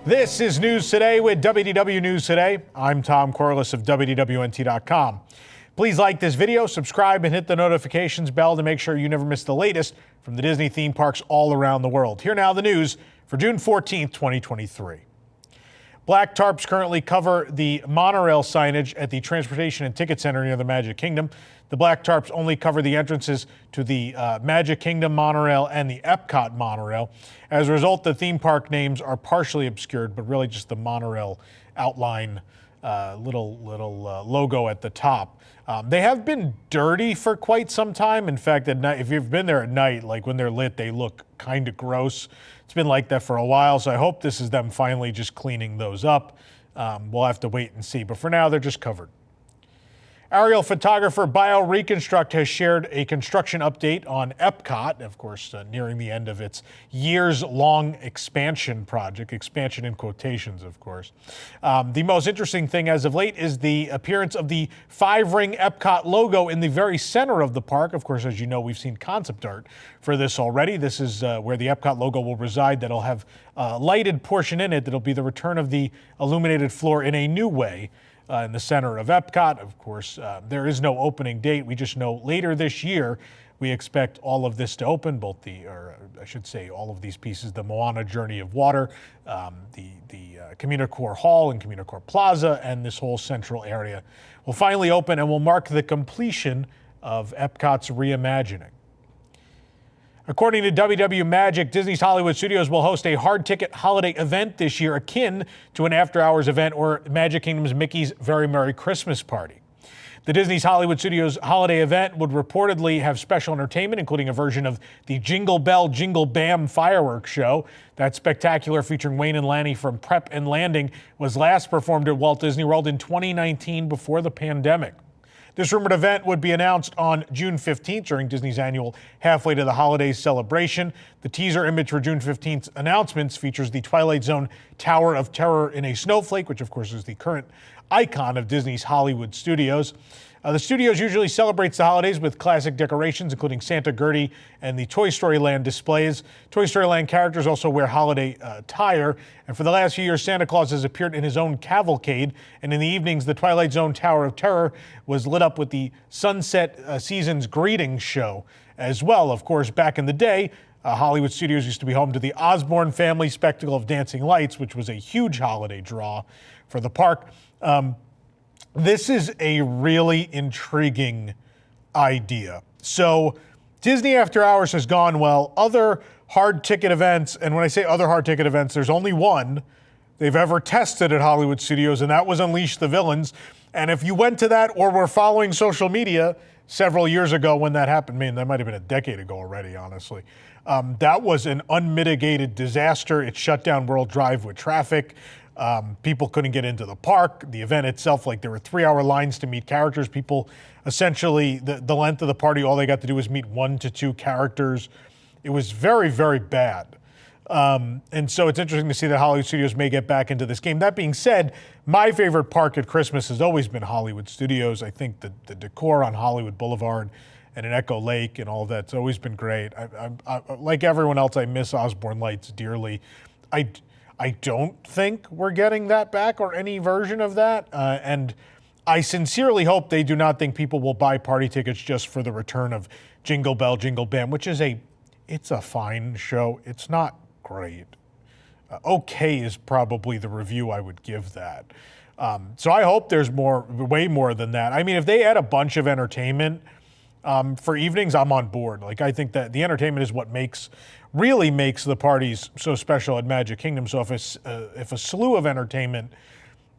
This is News Today with WDW News Today. I'm Tom Corliss of WDWNT.com. Please like this video, subscribe, and hit the notifications bell to make sure you never miss the latest from the Disney theme parks all around the world. Here now the news for June 14th, 2023. Black tarps currently cover the Monorail signage at the Transportation and Ticket Center near the Magic Kingdom. The black tarps only cover the entrances to the Magic Kingdom Monorail and the EPCOT Monorail. As a result, the theme park names are partially obscured, but really just the Monorail outline, little logo at the top. They have been dirty for quite some time. In fact, at night, if you've been there at night, like when they're lit, they look kind of gross. It's been like that for a while, so I hope this is them finally just cleaning those up. We'll have to wait and see, but for now, they're just covered. Aerial photographer BioReconstruct has shared a construction update on EPCOT, of course, nearing the end of its years-long expansion project, expansion in quotations, of course. The most interesting thing as of late is the appearance of the 5-ring EPCOT logo in the very center of the park. Of course, as you know, we've seen concept art for this already. This is where the EPCOT logo will reside. That'll have a lighted portion in it that'll be the return of the illuminated floor in a new way. In the center of EPCOT. Of course, there is no opening date. We just know later this year, we expect all of this to open, both all of these pieces, the Moana Journey of Water, the Communicore Hall and Communicore Plaza, and this whole central area will finally open and will mark the completion of EPCOT's reimagining. According to WW Magic, Disney's Hollywood Studios will host a hard ticket holiday event this year akin to an after-hours event or Magic Kingdom's Mickey's Very Merry Christmas Party. The Disney's Hollywood Studios holiday event would reportedly have special entertainment, including a version of the Jingle Bell, Jingle Bam fireworks show. That spectacular featuring Wayne and Lanny from Prep and Landing was last performed at Walt Disney World in 2019 before the pandemic. This rumored event would be announced on June 15th during Disney's annual Halfway to the Holidays celebration. The teaser image for June 15th's announcements features the Twilight Zone Tower of Terror in a snowflake, which of course is the current icon of Disney's Hollywood Studios. The studios usually celebrates the holidays with classic decorations, including Santa Gertie and the Toy Story Land displays. Toy Story Land characters also wear holiday attire. And for the last few years, Santa Claus has appeared in his own cavalcade. And in the evenings, the Twilight Zone Tower of Terror was lit up with the Sunset Seasons Greetings show as well. Of course, back in the day, Hollywood Studios used to be home to the Osborne family spectacle of Dancing Lights, which was a huge holiday draw for the park. This is a really intriguing idea. So Disney After Hours has gone well. Other hard ticket events, and when I say other hard ticket events, there's only one they've ever tested at Hollywood Studios, and that was Unleash the Villains. And if you went to that or were following social media several years ago when that happened, that might have been a decade ago already, honestly. That was an unmitigated disaster. It shut down World Drive with traffic. People couldn't get into the park. The event itself, there were 3-hour lines to meet characters. People, essentially, the length of the party, all they got to do was meet 1 to 2 characters. It was very, very bad. And so it's interesting to see that Hollywood Studios may get back into this game. That being said, my favorite park at Christmas has always been Hollywood Studios. I think the decor on Hollywood Boulevard and in Echo Lake and all of that's always been great. I, like everyone else, I miss Osborne Lights dearly. I don't think we're getting that back or any version of that. And I sincerely hope they do not think people will buy party tickets just for the return of Jingle Bell, Jingle Bam, which is it's a fine show. It's not great. Okay is probably the review I would give that. So I hope there's way more than that. If they add a bunch of entertainment for evenings, I'm on board. I think that the entertainment is what really makes the parties so special at Magic Kingdom. So if a slew of entertainment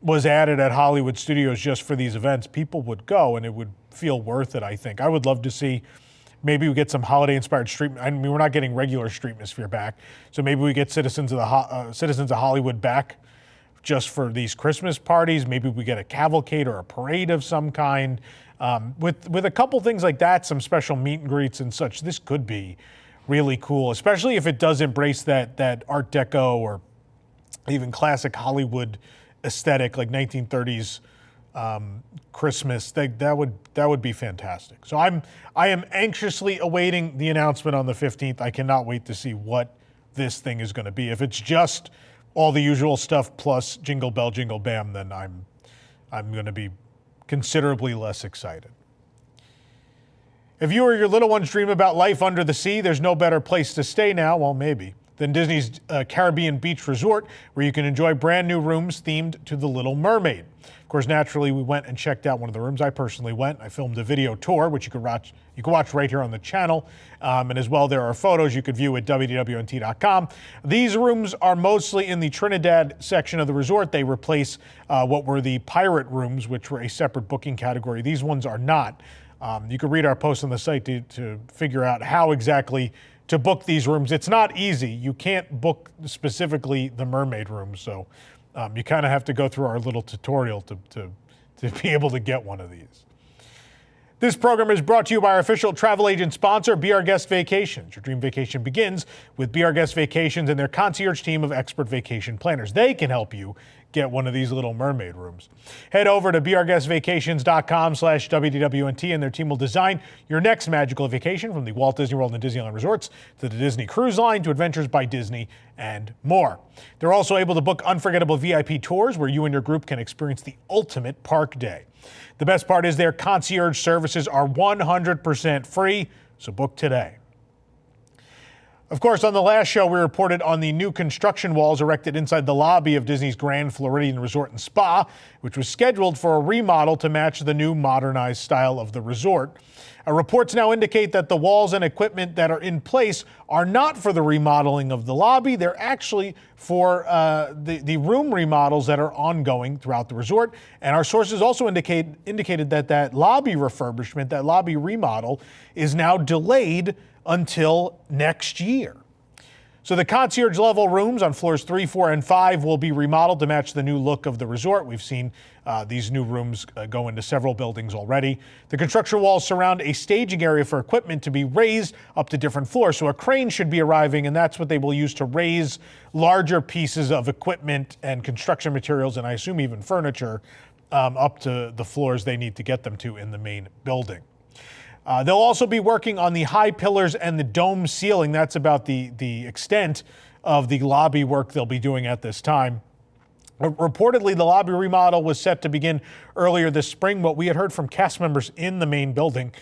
was added at Hollywood Studios just for these events, people would go and it would feel worth it, I think. I would love to see, maybe we get some holiday-inspired street. We're not getting regular Streetmosphere back, so maybe we get Citizens of Hollywood back just for these Christmas parties. Maybe we get a cavalcade or a parade of some kind. With a couple things like that, some special meet and greets and such, this could be really cool, especially if it does embrace that Art Deco or even classic Hollywood aesthetic, like 1930s Christmas. That would be fantastic. So I am anxiously awaiting the announcement on the 15th. I cannot wait to see what this thing is going to be. If it's just all the usual stuff plus Jingle Bell, Jingle Bam, then I'm going to be considerably less excited. If you or your little ones dream about life under the sea, there's no better place to stay now, well, maybe, than Disney's Caribbean Beach Resort, where you can enjoy brand new rooms themed to The Little Mermaid. Of course, naturally, we went and checked out one of the rooms. I personally went. I filmed a video tour, which you can watch right here on the channel. And as well, there are photos you could view at WDWNT.com. These rooms are mostly in the Trinidad section of the resort. They replace what were the pirate rooms, which were a separate booking category. These ones are not. You can read our post on the site to figure out how exactly to book these rooms. It's not easy. You can't book specifically the Mermaid room, so you kind of have to go through our little tutorial to be able to get one of these. This program is brought to you by our official travel agent sponsor, Be Our Guest Vacations. Your dream vacation begins with Be Our Guest Vacations and their concierge team of expert vacation planners. They can help you get one of these Little Mermaid rooms. Head over to beourguestvacations.com/WDWNT and their team will design your next magical vacation, from the Walt Disney World and Disneyland resorts to the Disney Cruise Line to Adventures by Disney and more. They're also able to book unforgettable VIP tours where you and your group can experience the ultimate park day. The best part is their concierge services are 100% free, so book today. Of course, on the last show, we reported on the new construction walls erected inside the lobby of Disney's Grand Floridian Resort and Spa, which was scheduled for a remodel to match the new modernized style of the resort. Reports now indicate that the walls and equipment that are in place are not for the remodeling of the lobby. They're actually for the room remodels that are ongoing throughout the resort. And our sources also indicated that lobby refurbishment, that lobby remodel, is now delayed until next year. So the concierge level rooms on floors 3, 4, and 5 will be remodeled to match the new look of the resort. We've seen these new rooms go into several buildings already. The construction walls surround a staging area for equipment to be raised up to different floors. So a crane should be arriving, and that's what they will use to raise larger pieces of equipment and construction materials, and I assume even furniture, up to the floors they need to get them to in the main building. They'll also be working on the high pillars and the dome ceiling. That's about the extent of the lobby work they'll be doing at this time. Reportedly, the lobby remodel was set to begin earlier this spring, but we had heard from cast members in the main building.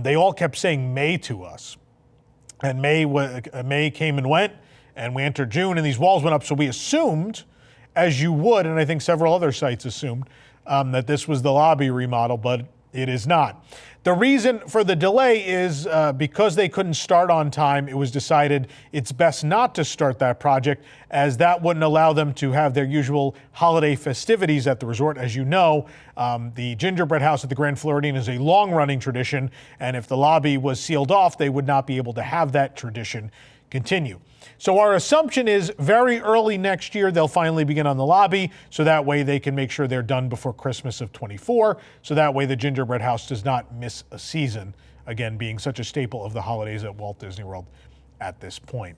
They all kept saying May to us. And May came and went, and we entered June, and these walls went up. So we assumed, as you would, and I think several other sites assumed, that this was the lobby remodel, but it is not. The reason for the delay is because they couldn't start on time. It was decided it's best not to start that project, as that wouldn't allow them to have their usual holiday festivities at the resort. As you know, the gingerbread house at the Grand Floridian is a long-running tradition, and if the lobby was sealed off, they would not be able to have that tradition continue. So our assumption is very early next year, they'll finally begin on the lobby, so that way they can make sure they're done before Christmas of 24, so that way the gingerbread house does not miss a season, again, being such a staple of the holidays at Walt Disney World at this point.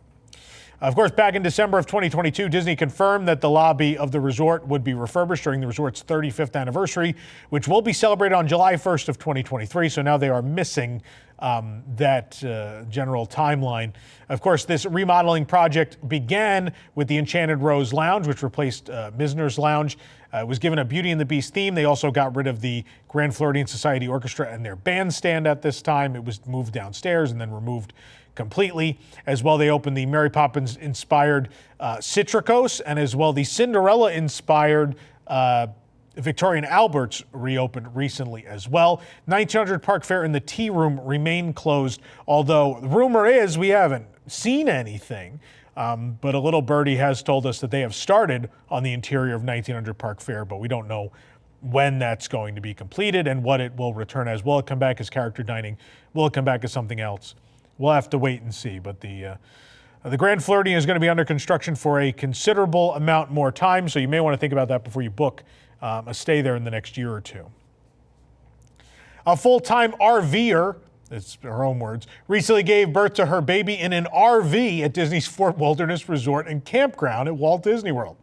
Of course, back in December of 2022, Disney confirmed that the lobby of the resort would be refurbished during the resort's 35th anniversary, which will be celebrated on July 1st of 2023. So now they are missing that general timeline. Of course, this remodeling project began with the Enchanted Rose Lounge, which replaced Misner's Lounge. It was given a Beauty and the Beast theme. They also got rid of the Grand Floridian Society Orchestra and their bandstand at this time. It was moved downstairs and then removed completely. As well, they opened the Mary Poppins inspired Citricos, and as well the Cinderella inspired Victorian Albert's reopened recently as well. 1900 Park Fair and the Tea Room remain closed, although the rumor is we haven't seen anything. But a little birdie has told us that they have started on the interior of 1900 Park Fair, but we don't know when that's going to be completed and what it will return as. Will it come back as character dining? Will it come back as something else? We'll have to wait and see. But the Grand Floridian is going to be under construction for a considerable amount more time, so you may want to think about that before you book a stay there in the next year or two. A full-time RVer, it's her own words, recently gave birth to her baby in an RV at Disney's Fort Wilderness Resort and Campground at Walt Disney World.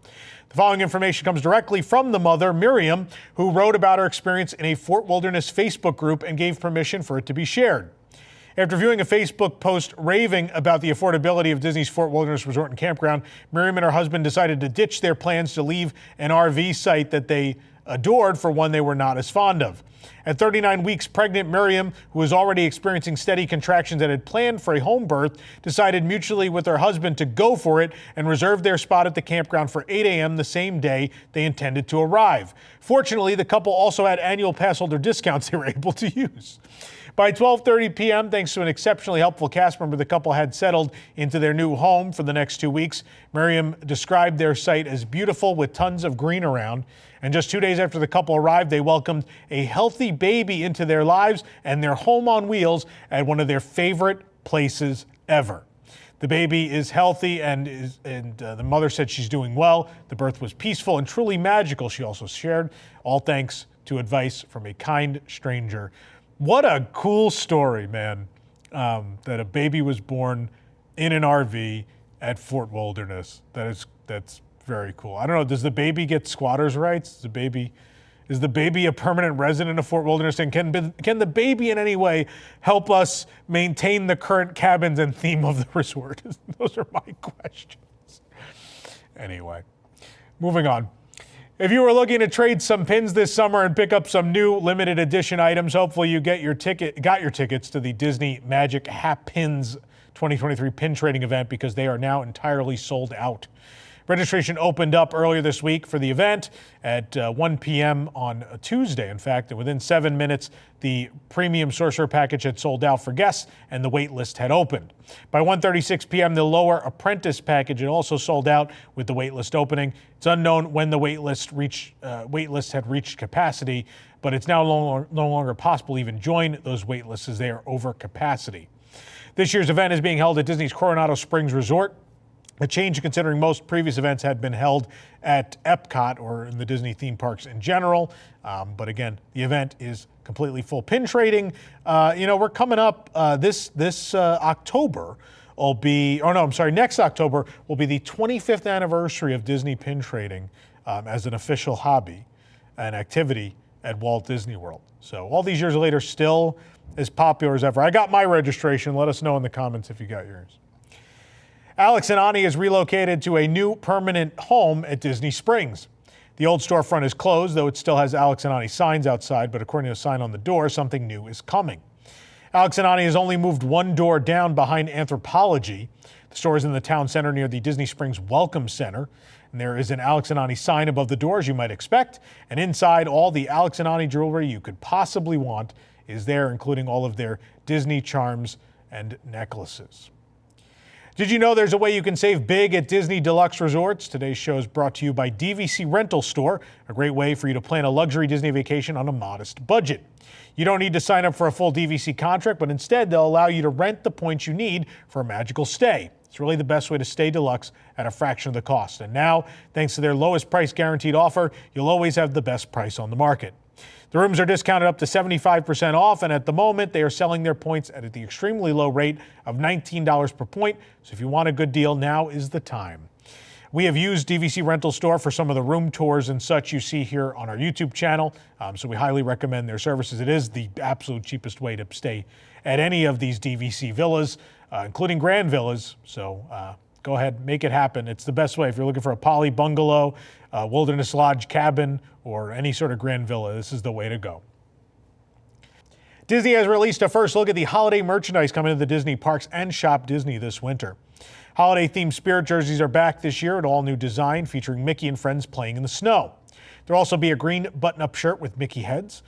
The following information comes directly from the mother, Miriam, who wrote about her experience in a Fort Wilderness Facebook group and gave permission for it to be shared. After viewing a Facebook post raving about the affordability of Disney's Fort Wilderness Resort and Campground, Miriam and her husband decided to ditch their plans to leave an RV site that they adored for one they were not as fond of. At 39 weeks pregnant, Miriam, who was already experiencing steady contractions and had planned for a home birth, decided mutually with her husband to go for it and reserve their spot at the campground for 8 a.m. the same day they intended to arrive. Fortunately, the couple also had annual pass holder discounts they were able to use. By 12:30 p.m., thanks to an exceptionally helpful cast member, the couple had settled into their new home for the next 2 weeks. Miriam described their site as beautiful with tons of green around. And just 2 days after the couple arrived, they welcomed a healthy baby into their lives and their home on wheels at one of their favorite places ever. The baby is healthy and the mother said she's doing well. The birth was peaceful and truly magical, she also shared, all thanks to advice from a kind stranger. What a cool story, man, that a baby was born in an RV at Fort Wilderness. That's very cool. I don't know, does the baby get squatters' rights? Is the baby a permanent resident of Fort Wilderness? And can the baby in any way help us maintain the current cabins and theme of the resort? Those are my questions. Anyway, moving on. If you were looking to trade some pins this summer and pick up some new limited edition items, hopefully you got your tickets to the Disney Magic HAP-Pins 2023 pin trading event because they are now entirely sold out. Registration opened up earlier this week for the event at 1 p.m. on a Tuesday, in fact, and within 7 minutes, the premium sorcerer package had sold out for guests and the wait list had opened. By 1:36 p.m., the lower apprentice package had also sold out with the wait list opening. It's unknown when the wait list had reached capacity, but it's now no longer possible to even join those wait lists as they are over capacity. This year's event is being held at Disney's Coronado Springs Resort. A change considering most previous events had been held at EPCOT or in the Disney theme parks in general. But again, the event is completely full. Pin trading, we're coming up this October next October will be the 25th anniversary of Disney pin trading as an official hobby and activity at Walt Disney World. So all these years later, still as popular as ever. I got my registration. Let us know in the comments if you got yours. Alex and Ani is relocated to a new permanent home at Disney Springs. The old storefront is closed, though it still has Alex and Ani signs outside, but according to a sign on the door, something new is coming. Alex and Ani has only moved one door down behind Anthropology. The store is in the town center near the Disney Springs Welcome Center. And there is an Alex and Ani sign above the door, as you might expect. And inside, all the Alex and Ani jewelry you could possibly want is there, including all of their Disney charms and necklaces. Did you know there's a way you can save big at Disney Deluxe Resorts? Today's show is brought to you by DVC Rental Store, a great way for you to plan a luxury Disney vacation on a modest budget. You don't need to sign up for a full DVC contract, but instead they'll allow you to rent the points you need for a magical stay. It's really the best way to stay deluxe at a fraction of the cost. And now, thanks to their lowest price guaranteed offer, you'll always have the best price on the market. The rooms are discounted up to 75% off, and at the moment, they are selling their points at the extremely low rate of $19 per point. So if you want a good deal, now is the time. We have used DVC Rental Store for some of the room tours and such you see here on our YouTube channel, so we highly recommend their services. It is the absolute cheapest way to stay at any of these DVC villas, including Grand Villas, so go ahead, make it happen. It's the best way. If you're looking for a poly bungalow, wilderness lodge cabin, or any sort of grand villa, this is the way to go. Disney has released a first look at the holiday merchandise coming to the Disney parks and Shop Disney this winter. Holiday-themed spirit jerseys are back this year, an all-new design featuring Mickey and friends playing in the snow. There'll also be a green button-up shirt with Mickey heads.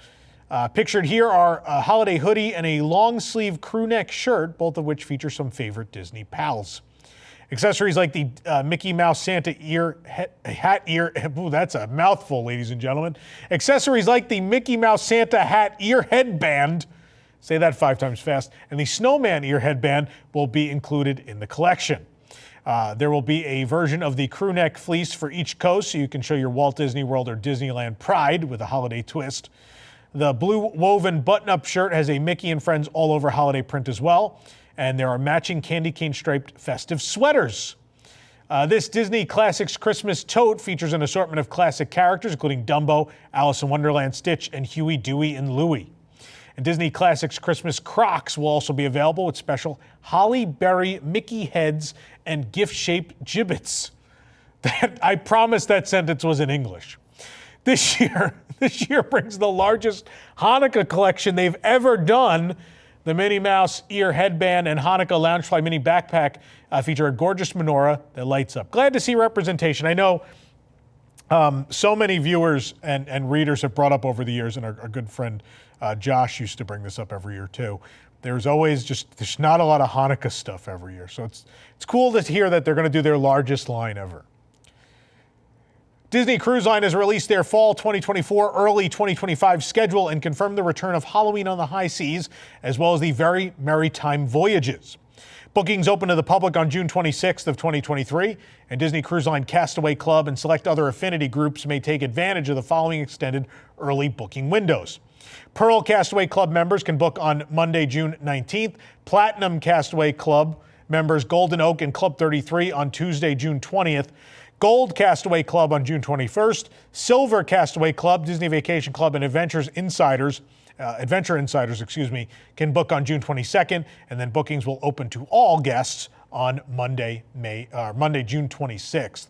Pictured here are a holiday hoodie and a long-sleeve crew neck shirt, both of which feature some favorite Disney pals. Accessories like the Mickey Mouse Santa hat ear, ooh, that's a mouthful, ladies and gentlemen. Accessories like the Mickey Mouse Santa hat ear headband, say that 5 times fast, and the Snowman ear headband will be included in the collection. There will be a version of the crew neck fleece for each coast, so you can show your Walt Disney World or Disneyland pride with a holiday twist. The blue woven button-up shirt has a Mickey and Friends all over holiday print as well. And there are matching candy cane striped festive sweaters. This Disney Classics Christmas tote features an assortment of classic characters, including Dumbo, Alice in Wonderland, Stitch, and Huey, Dewey, and Louie. And Disney Classics Christmas Crocs will also be available with special holly berry Mickey heads and gift-shaped gibbets. I promise that sentence was in English. This year brings the largest Hanukkah collection they've ever done. The Minnie Mouse ear headband and Hanukkah Loungefly mini backpack feature a gorgeous menorah that lights up. Glad to see representation. I know so many viewers and readers have brought up over the years, and our good friend Josh used to bring this up every year too. There's not a lot of Hanukkah stuff every year. So it's cool to hear that they're going to do their largest line ever. Disney Cruise Line has released their fall 2024, early 2025 schedule and confirmed the return of Halloween on the High Seas, as well as the Very Merrytime Voyages. Bookings open to the public on June 26th of 2023, and Disney Cruise Line Castaway Club and select other affinity groups may take advantage of the following extended early booking windows. Pearl Castaway Club members can book on Monday, June 19th. Platinum Castaway Club members Golden Oak and Club 33 on Tuesday, June 20th. Gold Castaway Club on June 21st. Silver Castaway Club, Disney Vacation Club, and Adventure Insiders, can book on June 22nd, and then bookings will open to all guests on Monday, June 26th.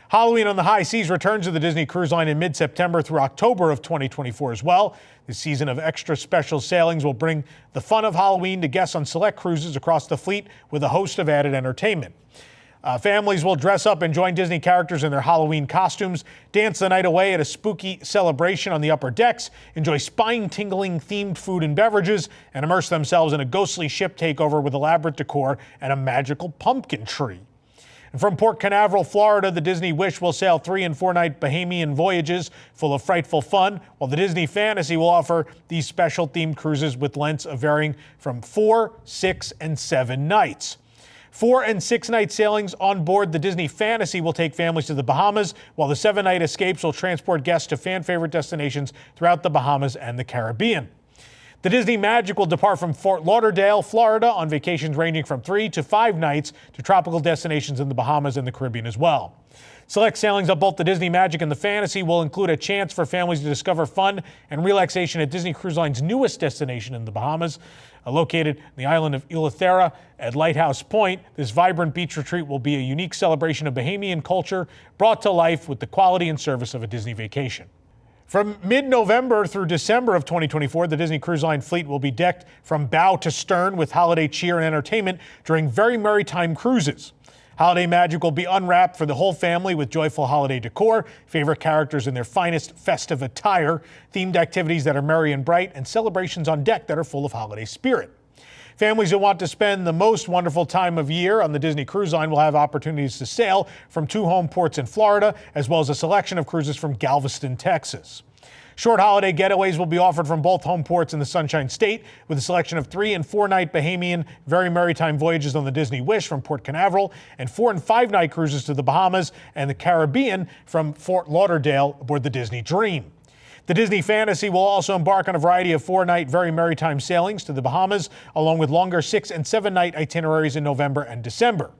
Halloween on the High Seas returns to the Disney Cruise Line in mid-September through October of 2024 as well. This season of extra special sailings will bring the fun of Halloween to guests on select cruises across the fleet with a host of added entertainment. Families will dress up and join Disney characters in their Halloween costumes, dance the night away at a spooky celebration on the upper decks, enjoy spine-tingling themed food and beverages, and immerse themselves in a ghostly ship takeover with elaborate decor and a magical pumpkin tree. And from Port Canaveral, Florida, the Disney Wish will sail 3- and 4-night Bahamian voyages full of frightful fun, while the Disney Fantasy will offer these special themed cruises with lengths varying from 4, 6, and 7 nights. 4- and 6-night sailings on board the Disney Fantasy will take families to the Bahamas, while the 7-night escapes will transport guests to fan-favorite destinations throughout the Bahamas and the Caribbean. The Disney Magic will depart from Fort Lauderdale, Florida, on vacations ranging from 3 to 5 nights to tropical destinations in the Bahamas and the Caribbean as well. Select sailings of both the Disney Magic and the Fantasy will include a chance for families to discover fun and relaxation at Disney Cruise Line's newest destination in the Bahamas. Located on the island of Eleuthera at Lighthouse Point, this vibrant beach retreat will be a unique celebration of Bahamian culture brought to life with the quality and service of a Disney vacation. From mid-November through December of 2024, the Disney Cruise Line fleet will be decked from bow to stern with holiday cheer and entertainment during Very Merrytime cruises. Holiday magic will be unwrapped for the whole family with joyful holiday decor, favorite characters in their finest festive attire, themed activities that are merry and bright, and celebrations on deck that are full of holiday spirit. Families who want to spend the most wonderful time of year on the Disney Cruise Line will have opportunities to sail from 2 home ports in Florida, as well as a selection of cruises from Galveston, Texas. Short holiday getaways will be offered from both home ports in the Sunshine State, with a selection of 3- and 4-night Bahamian Very Merrytime voyages on the Disney Wish from Port Canaveral, and 4- and 5-night cruises to the Bahamas and the Caribbean from Fort Lauderdale aboard the Disney Dream. The Disney Fantasy will also embark on a variety of 4-night Very Merrytime sailings to the Bahamas, along with longer 6- and 7-night itineraries in November and December.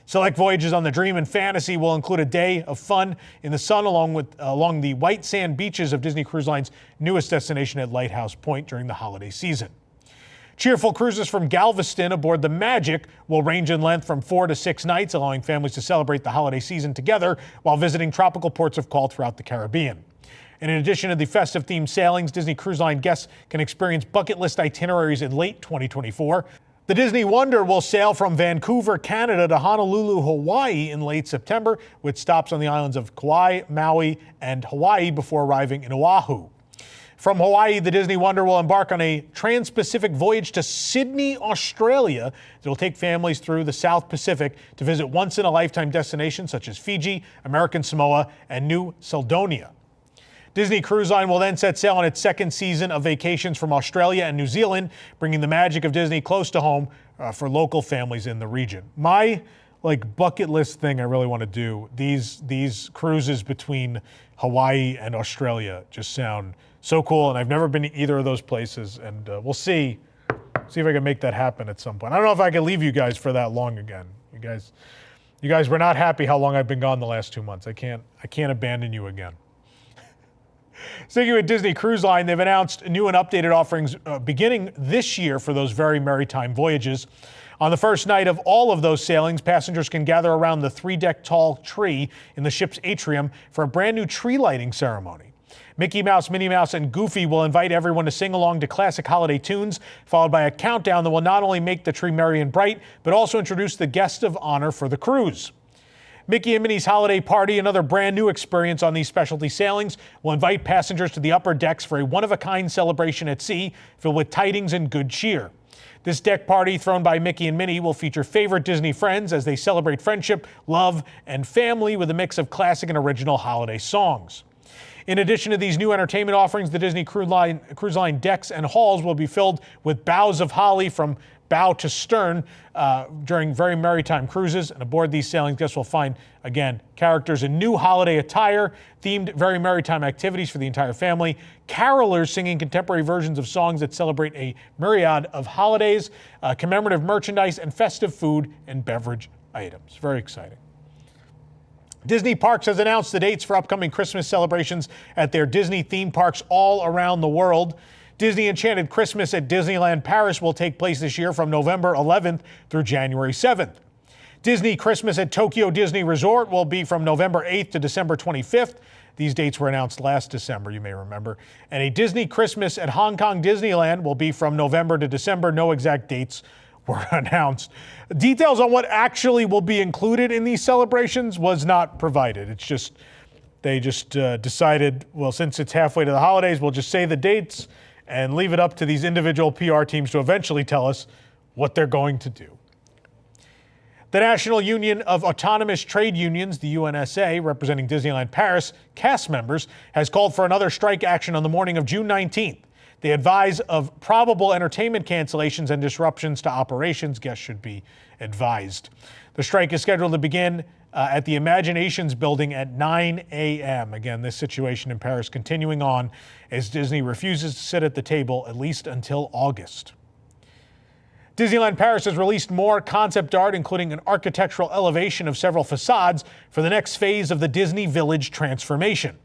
Select voyages on the Dream and Fantasy will include a day of fun in the sun along the white sand beaches of Disney Cruise Line's newest destination at Lighthouse Point during the holiday season. Cheerful cruises from Galveston aboard the Magic will range in length from 4 to 6 nights, allowing families to celebrate the holiday season together while visiting tropical ports of call throughout the Caribbean. And in addition to the festive-themed sailings, Disney Cruise Line guests can experience bucket list itineraries in late 2024. The Disney Wonder will sail from Vancouver, Canada to Honolulu, Hawaii in late September, with stops on the islands of Kauai, Maui, and Hawaii before arriving in Oahu. From Hawaii, the Disney Wonder will embark on a trans-Pacific voyage to Sydney, Australia that will take families through the South Pacific to visit once-in-a-lifetime destinations such as Fiji, American Samoa, and New Caledonia. Disney Cruise Line will then set sail on its second season of vacations from Australia and New Zealand, bringing the magic of Disney close to home for local families in the region. My bucket list thing I really want to do, these cruises between Hawaii and Australia just sound so cool, and I've never been to either of those places, and we'll see if I can make that happen at some point. I don't know if I can leave you guys for that long again. You guys were not happy how long I've been gone the last 2 months. I can't abandon you again. Sticking with Disney Cruise Line, they've announced new and updated offerings beginning this year for those very Merrytime voyages. On the first night of all of those sailings, passengers can gather around the 3-deck tall tree in the ship's atrium for a brand new tree lighting ceremony. Mickey Mouse, Minnie Mouse, and Goofy will invite everyone to sing along to classic holiday tunes, followed by a countdown that will not only make the tree merry and bright, but also introduce the guest of honor for the cruise. Mickey and Minnie's Holiday Party, another brand new experience on these specialty sailings, will invite passengers to the upper decks for a one-of-a-kind celebration at sea filled with tidings and good cheer. This deck party, thrown by Mickey and Minnie, will feature favorite Disney friends as they celebrate friendship, love, and family with a mix of classic and original holiday songs. In addition to these new entertainment offerings, the Disney Cruise Line decks and halls will be filled with boughs of holly from bow to stern during very Merrytime cruises. And aboard these sailings, guests will find, again, characters in new holiday attire, themed very Merrytime activities for the entire family, carolers singing contemporary versions of songs that celebrate a myriad of holidays, commemorative merchandise, and festive food and beverage items. Very exciting. Disney Parks has announced the dates for upcoming Christmas celebrations at their Disney theme parks all around the world. Disney Enchanted Christmas at Disneyland Paris will take place this year from November 11th through January 7th. Disney Christmas at Tokyo Disney Resort will be from November 8th to December 25th. These dates were announced last December, you may remember. And a Disney Christmas at Hong Kong Disneyland will be from November to December. No exact dates were announced. Details on what actually will be included in these celebrations was not provided. It's just, they just decided, well, since it's halfway to the holidays, we'll just say the dates and leave it up to these individual PR teams to eventually tell us what they're going to do. The National Union of Autonomous Trade Unions, the UNSA, representing Disneyland Paris cast members, has called for another strike action on the morning of June 19th. They advise of probable entertainment cancellations and disruptions to operations. Guests should be advised. The strike is scheduled to begin at the Imaginations building at 9 a.m. Again, this situation in Paris continuing on as Disney refuses to sit at the table at least until August. Disneyland Paris has released more concept art, including an architectural elevation of several facades for the next phase of the Disney Village transformation.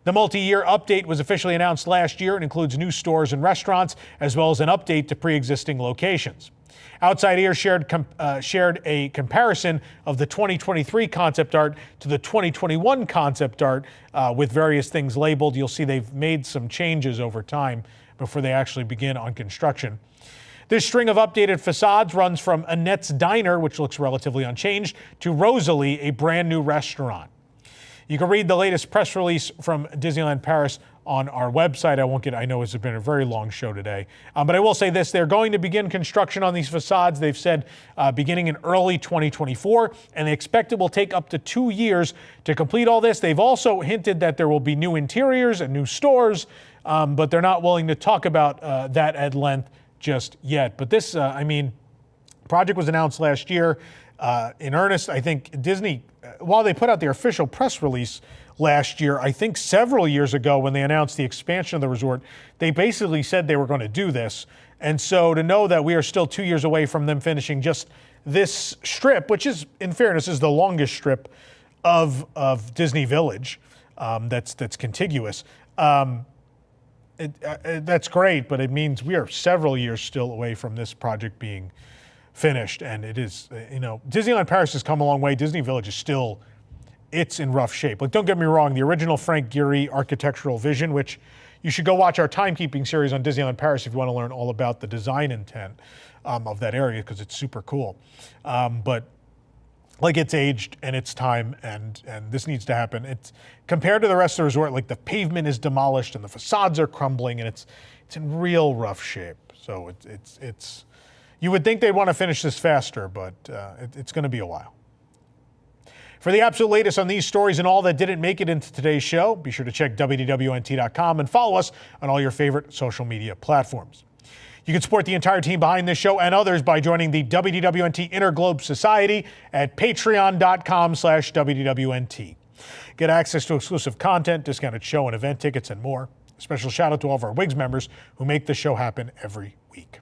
The multi-year update was officially announced last year and includes new stores and restaurants, as well as an update to pre-existing locations. Outside Ear shared a comparison of the 2023 concept art to the 2021 concept art with various things labeled. You'll see they've made some changes over time before they actually begin on construction. This string of updated facades runs from Annette's Diner, which looks relatively unchanged, to Rosalie, a brand new restaurant. You can read the latest press release from Disneyland Paris on our website. I know it's been a very long show today, but I will say this, they're going to begin construction on these facades. They've said beginning in early 2024, and they expect it will take up to 2 years to complete all this. They've also hinted that there will be new interiors and new stores, but they're not willing to talk about that at length just yet. But this, project was announced last year. In earnest, I think Disney, while they put out their official press release last year, I think several years ago when they announced the expansion of the resort, they basically said they were going to do this. And so to know that we are still 2 years away from them finishing just this strip, which is, in fairness, is the longest strip of Disney Village that's contiguous, that's great, but it means we are several years still away from this project being finished. And it is, Disneyland Paris has come a long way. Disney Village is still, it's in rough shape. Like, don't get me wrong, the original Frank Gehry architectural vision, which you should go watch our timekeeping series on Disneyland Paris if you want to learn all about the design intent of that area, because it's super cool. But like, it's aged and it's time, and this needs to happen. It's compared to the rest of the resort, like the pavement is demolished and the facades are crumbling, and it's in real rough shape. So it's you would think they'd want to finish this faster, but it's going to be a while. For the absolute latest on these stories and all that didn't make it into today's show, be sure to check WDWNT.com and follow us on all your favorite social media platforms. You can support the entire team behind this show and others by joining the WDWNT Interglobe Society at patreon.com/WDWNT. Get access to exclusive content, discounted show and event tickets, and more. A special shout out to all of our WIGS members who make the show happen every week.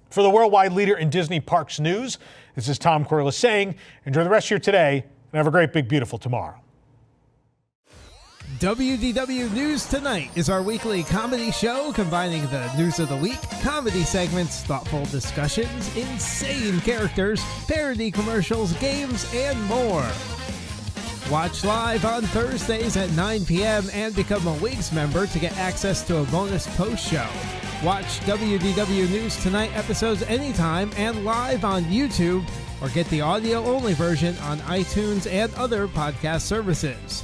For the worldwide leader in Disney Parks news, this is Tom Corliss saying, enjoy the rest of your today and have a great, big, beautiful tomorrow. WDW News Tonight is our weekly comedy show combining the news of the week, comedy segments, thoughtful discussions, insane characters, parody commercials, games, and more. Watch live on Thursdays at 9 p.m. and become a WIGS member to get access to a bonus post show. Watch WDW News Tonight episodes anytime and live on YouTube, or get the audio-only version on iTunes and other podcast services.